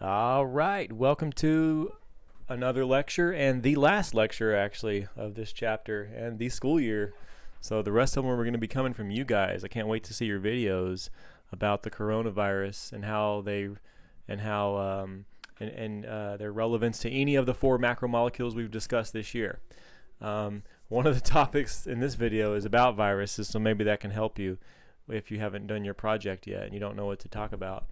All right, welcome to another lecture and the last lecture actually of this chapter and the school year. So the rest of them are going to be coming from you guys. I can't wait to see your videos about the coronavirus and how they and how their relevance to any of the four macromolecules we've discussed this year. One of the topics in this video is about viruses, so maybe that can help you if you haven't done your project yet and you don't know what to talk about.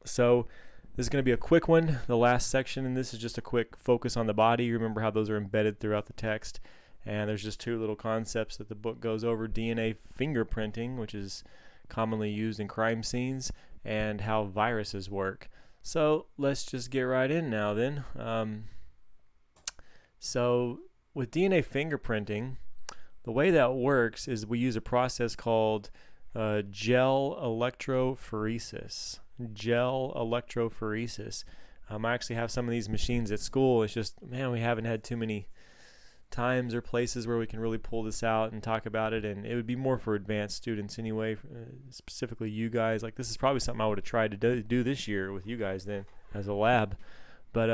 So this is going to be a quick one. The last section in this is just a quick focus on the body. Remember how those are embedded throughout the text. And there's just two little concepts that the book goes over: DNA fingerprinting, which is commonly used in crime scenes, and how viruses work. So let's just get right in now then. So with DNA fingerprinting, the way that works is we use a process called gel electrophoresis. Gel electrophoresis. I actually have some of these machines at school. It's just, man, we haven't had too many times or places where we can really pull this out and talk about it, and it would be more for advanced students anyway, specifically you guys. Like, this is probably something I would have tried to do this year with you guys then as a lab, but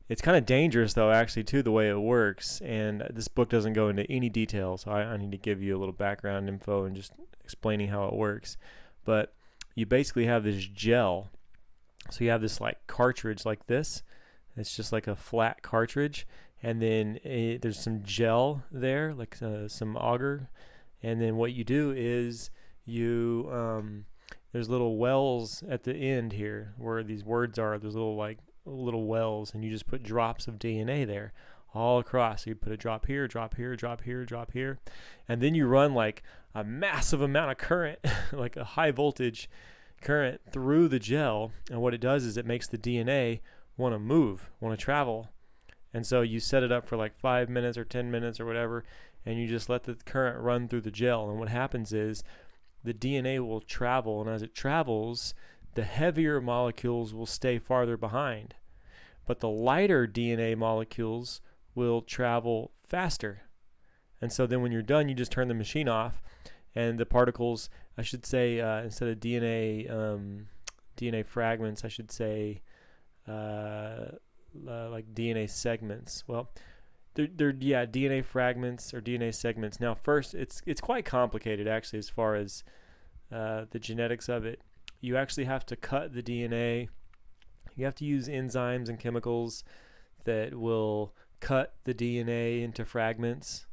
it's kind of dangerous though, actually, too, the way it works, and this book doesn't go into any detail, so I need to give you a little background info and just explaining how it works. But you basically have this gel. So you have this like cartridge like this. It's just like a flat cartridge, and then there's some gel there, like some agar. And then what you do is you there's little wells at the end here where these words are. There's little wells, and you just put drops of DNA there all across. So you put a drop here, drop here, drop here, drop here, and then you run like a massive amount of current, like a high voltage current through the gel. And what it does is it makes the DNA want to move, want to travel. And so you set it up for like 5 minutes or 10 minutes or whatever, and you just let the current run through the gel. And what happens is the DNA will travel, and as it travels, the heavier molecules will stay farther behind, but the lighter DNA molecules will travel faster. And so then when you're done, you just turn the machine off, and the particles, I should say, instead of DNA fragments, I should say like DNA segments. Well, they're DNA fragments or DNA segments. Now, first, it's quite complicated actually as far as the genetics of it. You actually have to cut the DNA. You have to use enzymes and chemicals that will cut the DNA into fragments.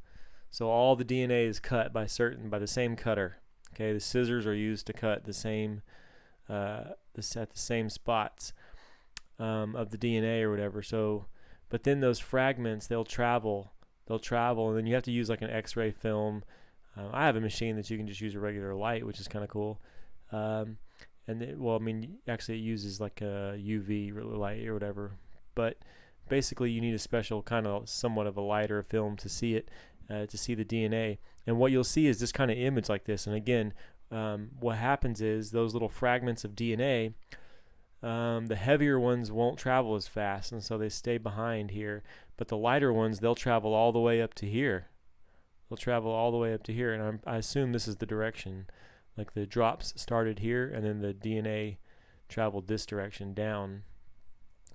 So all the DNA is cut by the same cutter. Okay, the scissors are used to cut the same at the same spots of the DNA or whatever. So, but then those fragments, they'll travel, and then you have to use like an X-ray film. I have a machine that you can just use a regular light, which is kind of cool. Actually it uses like a UV light or whatever, but basically you need a special kind of somewhat of a light or a film to see it, to see the DNA. And what you'll see is this kind of image like this. And again, what happens is those little fragments of DNA, the heavier ones won't travel as fast, and so they stay behind here. But the lighter ones, they'll travel all the way up to here. And I assume this is the direction. Like the drops started here, and then the DNA traveled this direction down.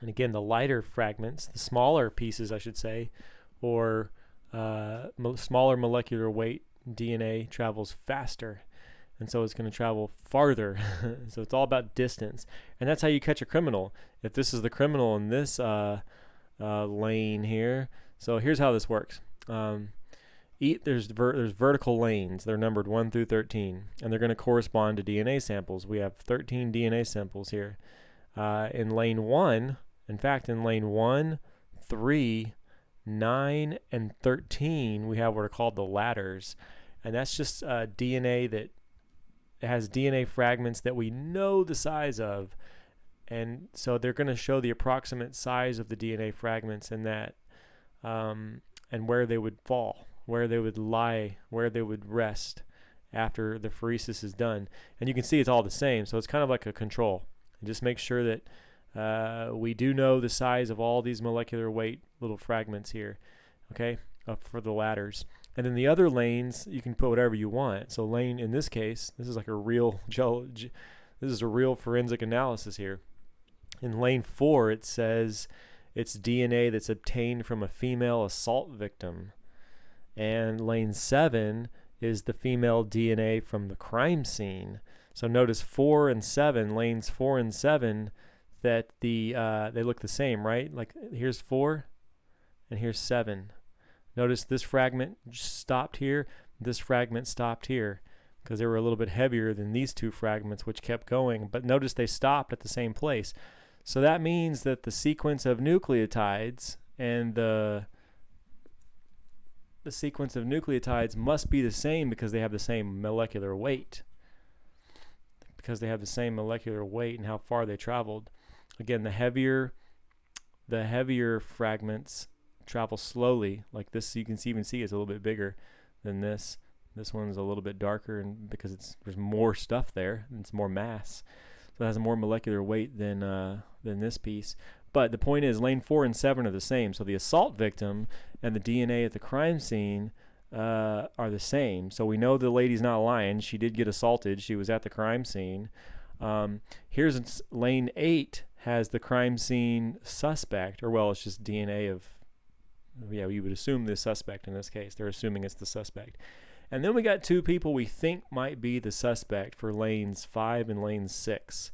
And again, the lighter fragments, the smaller pieces, I should say, or smaller molecular weight DNA travels faster. And so it's going to travel farther. So it's all about distance. And that's how you catch a criminal. If this is the criminal in this lane here. So here's how this works. There's vertical lanes. They're numbered 1 through 13, and they're going to correspond to DNA samples. We have 13 DNA samples here. In lane 1, 3, 9, and 13, we have what are called the ladders. And that's just DNA that has DNA fragments that we know the size of. And so they're going to show the approximate size of the DNA fragments in that, and where they would fall, where they would lie, where they would rest after the phoresis is done. And you can see it's all the same, so it's kind of like a control. And just make sure that we do know the size of all these molecular weight little fragments here, okay, for the ladders. And then the other lanes, you can put whatever you want. So lane, in this case, this is like a real this is a real forensic analysis here. In lane 4, it says it's DNA that's obtained from a female assault victim. And lane 7 is the female DNA from the crime scene. So notice 4 and 7, lanes 4 and 7, that they look the same, right? Like here's 4 and here's 7. Notice this fragment stopped here, this fragment stopped here, because they were a little bit heavier than these two fragments, which kept going. But notice they stopped at the same place. So that means that the sequence of nucleotides and the sequence of nucleotides must be the same because they have the same molecular weight. Because they have the same molecular weight and how far they traveled. Again, the heavier fragments travel slowly, like this. You can even see it's a little bit bigger than this. This one's a little bit darker, and because there's more stuff there, and it's more mass, so it has a more molecular weight than this piece. But the point is, lane 4 and 7 are the same. So the assault victim and the DNA at the crime scene are the same. So we know the lady's not lying. She did get assaulted. She was at the crime scene. Here's lane 8 has the crime scene suspect, or well, it's just DNA of, yeah, you would assume the suspect in this case. They're assuming it's the suspect. And then we got 2 people we think might be the suspect for lanes 5 and lane 6.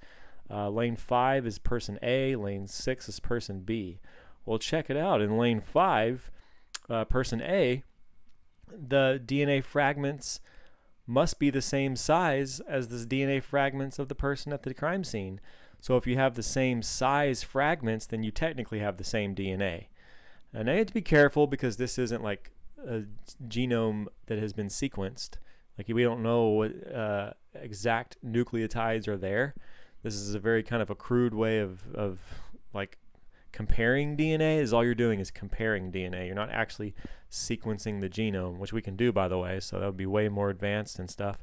Lane 5 is person A, lane 6 is person B. Well, check it out. In lane 5, person A, the DNA fragments must be the same size as the DNA fragments of the person at the crime scene. So if you have the same size fragments, then you technically have the same DNA. And I have to be careful because this isn't like a genome that has been sequenced. Like we don't know what exact nucleotides are there. This is a very kind of a crude way of like comparing DNA. Is all you're doing is comparing DNA. You're not actually sequencing the genome, which we can do, by the way, so that would be way more advanced and stuff.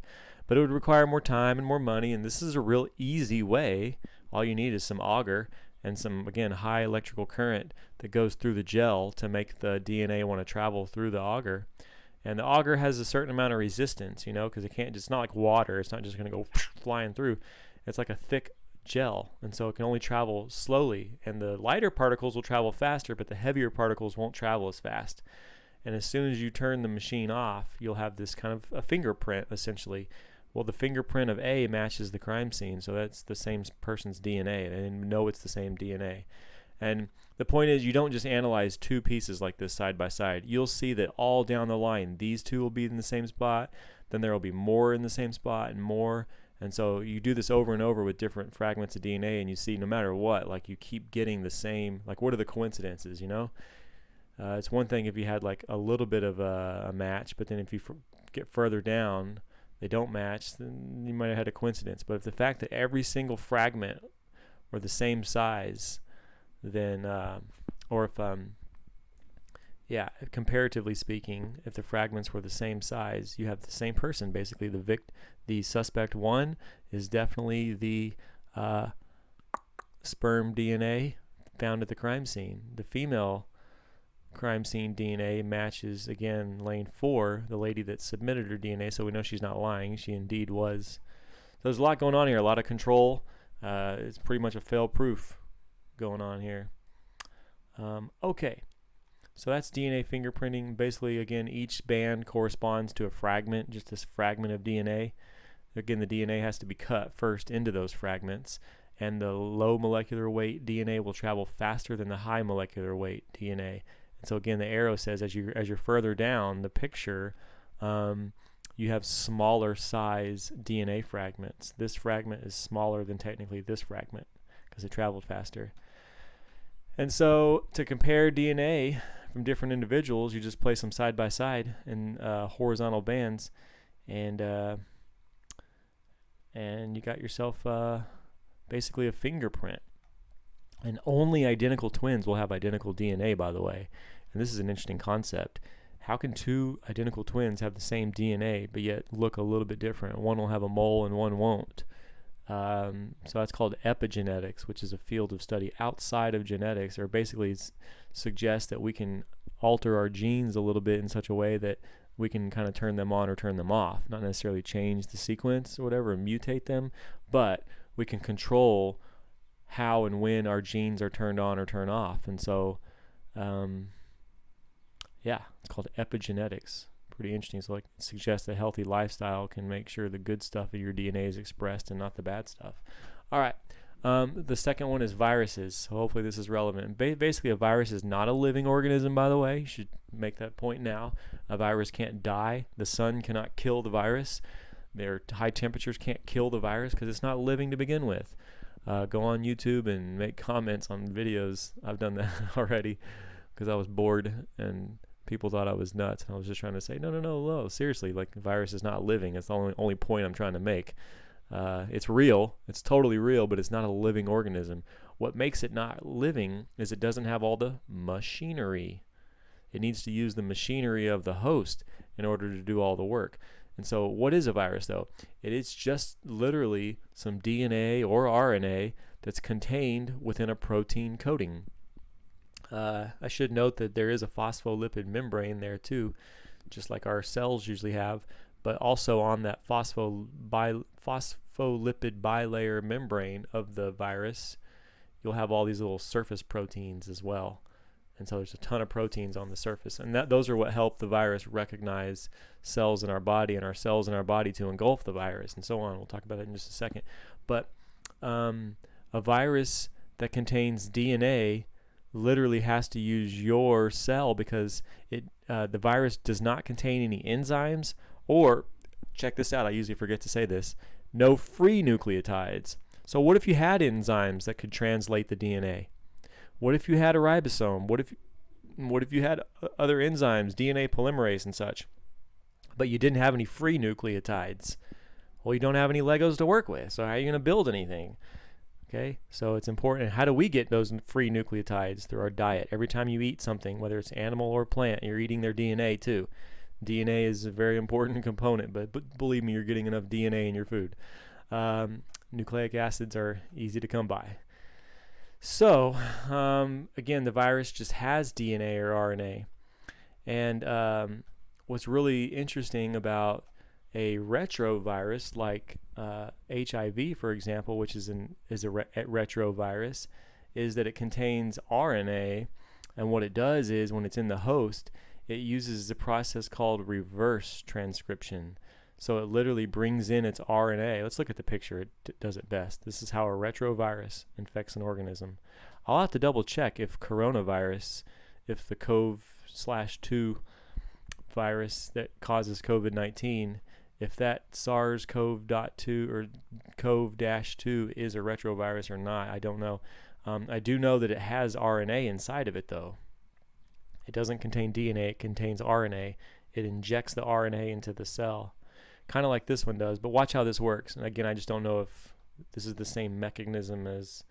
But it would require more time and more money, and this is a real easy way. All you need is some agar and some, again, high electrical current that goes through the gel to make the DNA want to travel through the agar. And the agar has a certain amount of resistance, you know, because it's not like water. It's not just going to go flying through. It's like a thick gel, and so it can only travel slowly. And the lighter particles will travel faster, but the heavier particles won't travel as fast. And as soon as you turn the machine off, you'll have this kind of a fingerprint, essentially. Well, the fingerprint of A matches the crime scene, so that's the same person's DNA. They know it's the same DNA. And the point is, you don't just analyze 2 pieces like this side by side. You'll see that all down the line, these 2 will be in the same spot, then there will be more in the same spot and more. And so you do this over and over with different fragments of DNA, and you see no matter what, like you keep getting the same, like what are the coincidences, you know? It's one thing if you had like a little bit of a match, but then if you get further down, they don't match, then you might have had a coincidence. But if the fact that every single fragment were the same size, then, or if, comparatively speaking, if the fragments were the same size, you have the same person. Basically, the suspect 1 is definitely the sperm DNA found at the crime scene. The female crime scene DNA matches, again, lane 4, the lady that submitted her DNA, so we know she's not lying. She indeed was. So there's a lot going on here, a lot of control. It's pretty much a fail-proof going on here. Okay. So that's DNA fingerprinting. Basically, again, each band corresponds to a fragment, just this fragment of DNA. Again, the DNA has to be cut first into those fragments, and the low molecular weight DNA will travel faster than the high molecular weight DNA. And so again, the arrow says as you're further down the picture, you have smaller size DNA fragments. This fragment is smaller than technically this fragment because it traveled faster. And so to compare DNA from different individuals, you just place them side by side in horizontal bands, and you got yourself basically a fingerprint. And only identical twins will have identical DNA, by the way. And this is an interesting concept. How can 2 identical twins have the same DNA but yet look a little bit different? One will have a mole and one won't. So that's called epigenetics, which is a field of study outside of genetics, or basically suggests that we can alter our genes a little bit in such a way that we can kind of turn them on or turn them off. Not necessarily change the sequence or whatever and mutate them, but we can control how and when our genes are turned on or turned off. And so, yeah, it's called epigenetics. Pretty interesting. So, like, it suggests a healthy lifestyle can make sure the good stuff of your DNA is expressed and not the bad stuff. All right. The second one is viruses. So hopefully this is relevant. Basically, a virus is not a living organism, by the way. You should make that point now. A virus can't die. The sun cannot kill the virus. Their high temperatures can't kill the virus because it's not living to begin with. Go on YouTube and make comments on videos. I've done that already because I was bored and people thought I was nuts. And I was just trying to say, no. Seriously, like, the virus is not living. It's the only point I'm trying to make. It's real. It's totally real, but it's not a living organism. What makes it not living is it doesn't have all the machinery. It needs to use the machinery of the host in order to do all the work. And so what is a virus, though? It is just literally some DNA or RNA that's contained within a protein coating. I should note that there is a phospholipid membrane there too, just like our cells usually have. But also on that phospholipid bilayer membrane of the virus, you'll have all these little surface proteins as well. And so there's a ton of proteins on the surface. And those are what help the virus recognize cells in our body and our cells in our body to engulf the virus and so on. We'll talk about that in just a second. But a virus that contains DNA literally has to use your cell because the virus does not contain any enzymes or, check this out, I usually forget to say this, no free nucleotides. So what if you had enzymes that could translate the DNA? What if you had a ribosome? What if you had other enzymes, DNA polymerase and such, but you didn't have any free nucleotides? Well, you don't have any Legos to work with, so how are you going to build anything? Okay, so it's important. How do we get those free nucleotides? Through our diet. Every time you eat something, whether it's animal or plant, you're eating their DNA too. DNA is a very important component, but believe me, you're getting enough DNA in your food. Nucleic acids are easy to come by. So, again, the virus just has DNA or RNA. And what's really interesting about a retrovirus like HIV, for example, which is a retrovirus, is that it contains RNA. And what it does is when it's in the host, it uses a process called reverse transcription. So it literally brings in its RNA. Let's look at the picture. It does it best. This is how a retrovirus infects an organism. I'll have to double check if coronavirus, if the CoV/2 virus that causes COVID-19, if that SARS-CoV-2 or CoV-2 is a retrovirus or not. I don't know. I do know that it has RNA inside of it, though. It doesn't contain DNA. It contains RNA. It injects the RNA into the cell, kind of like this one does. But watch how this works. And again, I just don't know if this is the same mechanism as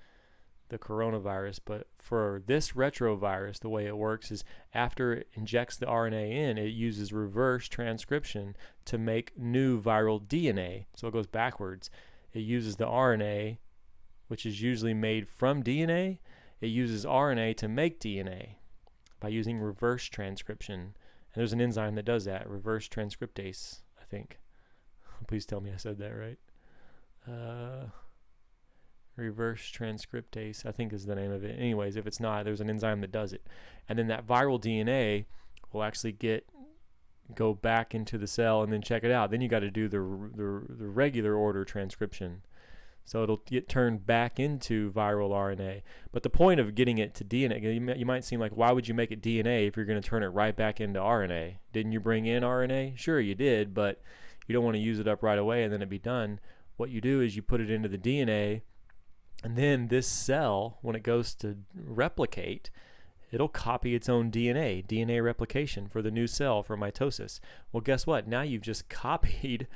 the coronavirus. But for this retrovirus, the way it works is after it injects the RNA in, it uses reverse transcription to make new viral DNA. So it goes backwards. It uses the RNA, which is usually made from DNA. It uses RNA to make DNA by using reverse transcription. And there's an enzyme that does that, reverse transcriptase, I think. Please tell me I said that right. Reverse transcriptase, I think is the name of it. Anyways, if it's not, there's an enzyme that does it. And then that viral DNA will actually go back into the cell and then check it out. Then you got to do the regular order transcription. So it'll get turned back into viral RNA. But the point of getting it to DNA, you might seem like, why would you make it DNA if you're going to turn it right back into RNA? Didn't you bring in RNA? Sure, you did, but you don't want to use it up right away and then it be done. What you do is you put it into the DNA, and then this cell, when it goes to replicate, it'll copy its own DNA replication for the new cell for mitosis. Well, guess what? Now you've just copied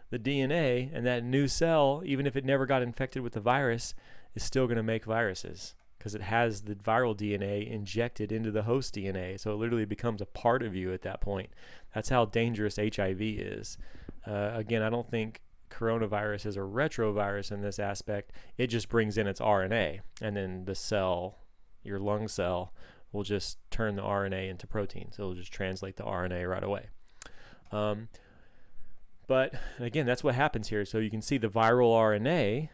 the DNA, and that new cell, even if it never got infected with the virus, is still going to make viruses because it has the viral DNA injected into the host DNA. So it literally becomes a part of you at that point. That's how dangerous HIV is. Again, I don't think coronavirus is a retrovirus in this aspect. It just brings in its RNA, and then the cell, your lung cell, will just turn the RNA into protein. So it'll just translate the RNA right away. But again, that's what happens here. So you can see the viral RNA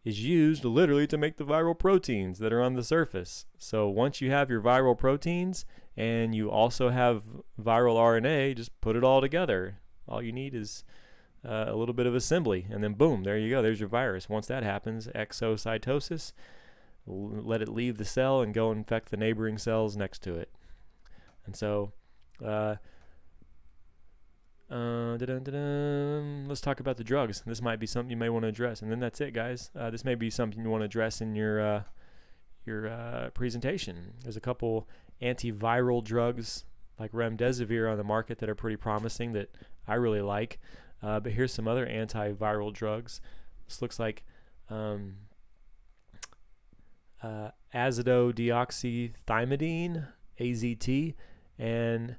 is used literally to make the viral proteins that are on the surface. So once you have your viral proteins and you also have viral RNA, just put it all together. All you need is a little bit of assembly, and then boom, there you go. There's your virus. Once that happens, exocytosis, let it leave the cell and go infect the neighboring cells next to it. And so let's talk about the drugs. This might be something you may want to address, and then that's it, guys. This may be something you want to address in your presentation. There's a couple antiviral drugs like remdesivir on the market that are pretty promising that I really like. But here's some other antiviral drugs. This looks like azidodeoxythymidine, AZT, and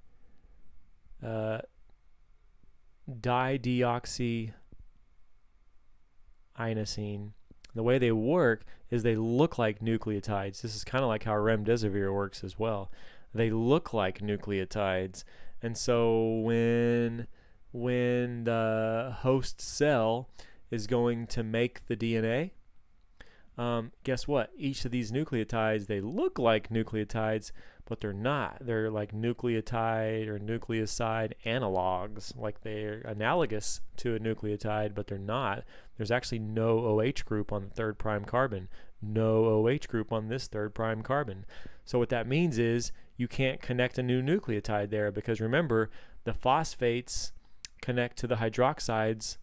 dideoxyinosine. The way they work is they look like nucleotides. This is kind of like how remdesivir works as well. They look like nucleotides, and so when the host cell is going to make the DNA, guess what? Each of these nucleotides, they look like nucleotides, but they're not. They're like nucleotide or nucleoside analogs, like they're analogous to a nucleotide, but they're not. There's actually no OH group on the 3' carbon, no OH group on this 3' carbon. So what that means is you can't connect a new nucleotide there, because remember, the phosphates connect to the hydroxides.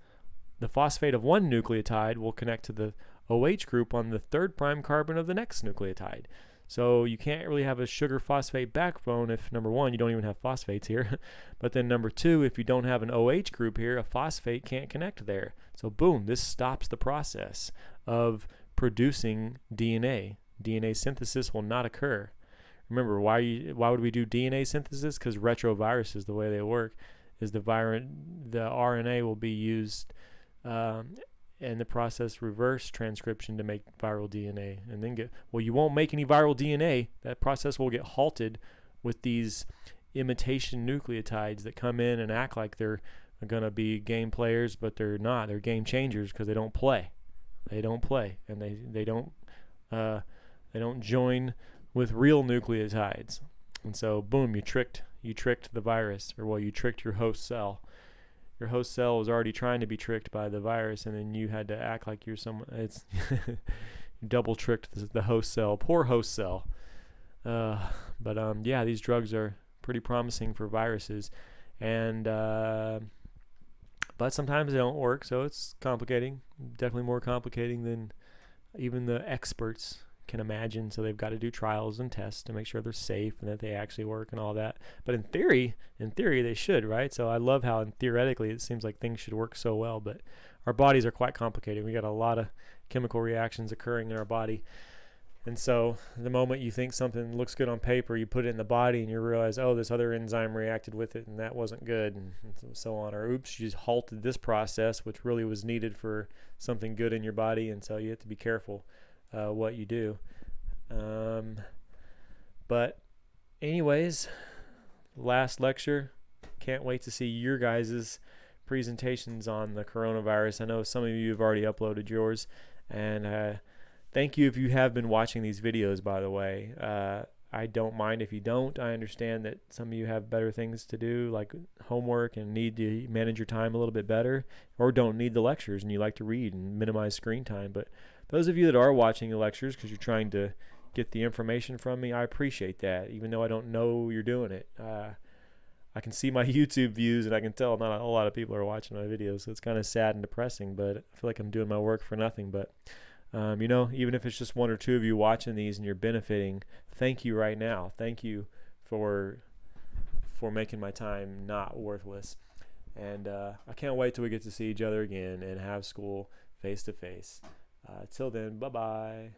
The phosphate of one nucleotide will connect to the OH group on the 3' carbon of the next nucleotide. So you can't really have a sugar phosphate backbone if, number one, you don't even have phosphates here. But then number two, if you don't have an OH group here, a phosphate can't connect there. So boom, this stops the process of producing DNA. DNA synthesis will not occur. Remember, why would we do DNA synthesis? Because retroviruses, the way they work, is the RNA will be used and the process reverse transcription to make viral DNA, and then you won't make any viral DNA. That process will get halted with these imitation nucleotides that come in and act like they're going to be game players, but they're not. They're game changers because they don't play. They don't play, and they don't join with real nucleotides. And so boom, you tricked the virus, or you tricked your host cell. Your host cell was already trying to be tricked by the virus, and then you had to act like you're someone. It's double tricked the host cell. Poor host cell. Yeah, these drugs are pretty promising for viruses, and but sometimes they don't work, so it's complicating. Definitely more complicating than even the experts can imagine. So they've got to do trials and tests to make sure they're safe and that they actually work and all that. But in theory they should, right? So I love how theoretically it seems like things should work so well, but our bodies are quite complicated. We got a lot of chemical reactions occurring in our body. And so the moment you think something looks good on paper, you put it in the body and you realize, oh, this other enzyme reacted with it and that wasn't good, and so on. Or oops, you just halted this process, which really was needed for something good in your body. And so you have to be careful what you do. But anyways, last lecture. Can't wait to see your guys' presentations on the coronavirus. I know some of you have already uploaded yours, and thank you if you have been watching these videos, by the way. I don't mind if you don't. I understand that some of you have better things to do, like homework, and need to manage your time a little bit better, or don't need the lectures and you like to read and minimize screen time. But those of you that are watching the lectures because you're trying to get the information from me, I appreciate that, even though I don't know you're doing it. I can see my YouTube views, and I can tell not a whole lot of people are watching my videos, so it's kind of sad and depressing, but I feel like I'm doing my work for nothing. But even if it's just one or two of you watching these and you're benefiting, thank you right now. Thank you for making my time not worthless. And I can't wait till we get to see each other again and have school face to face. Till then, bye-bye.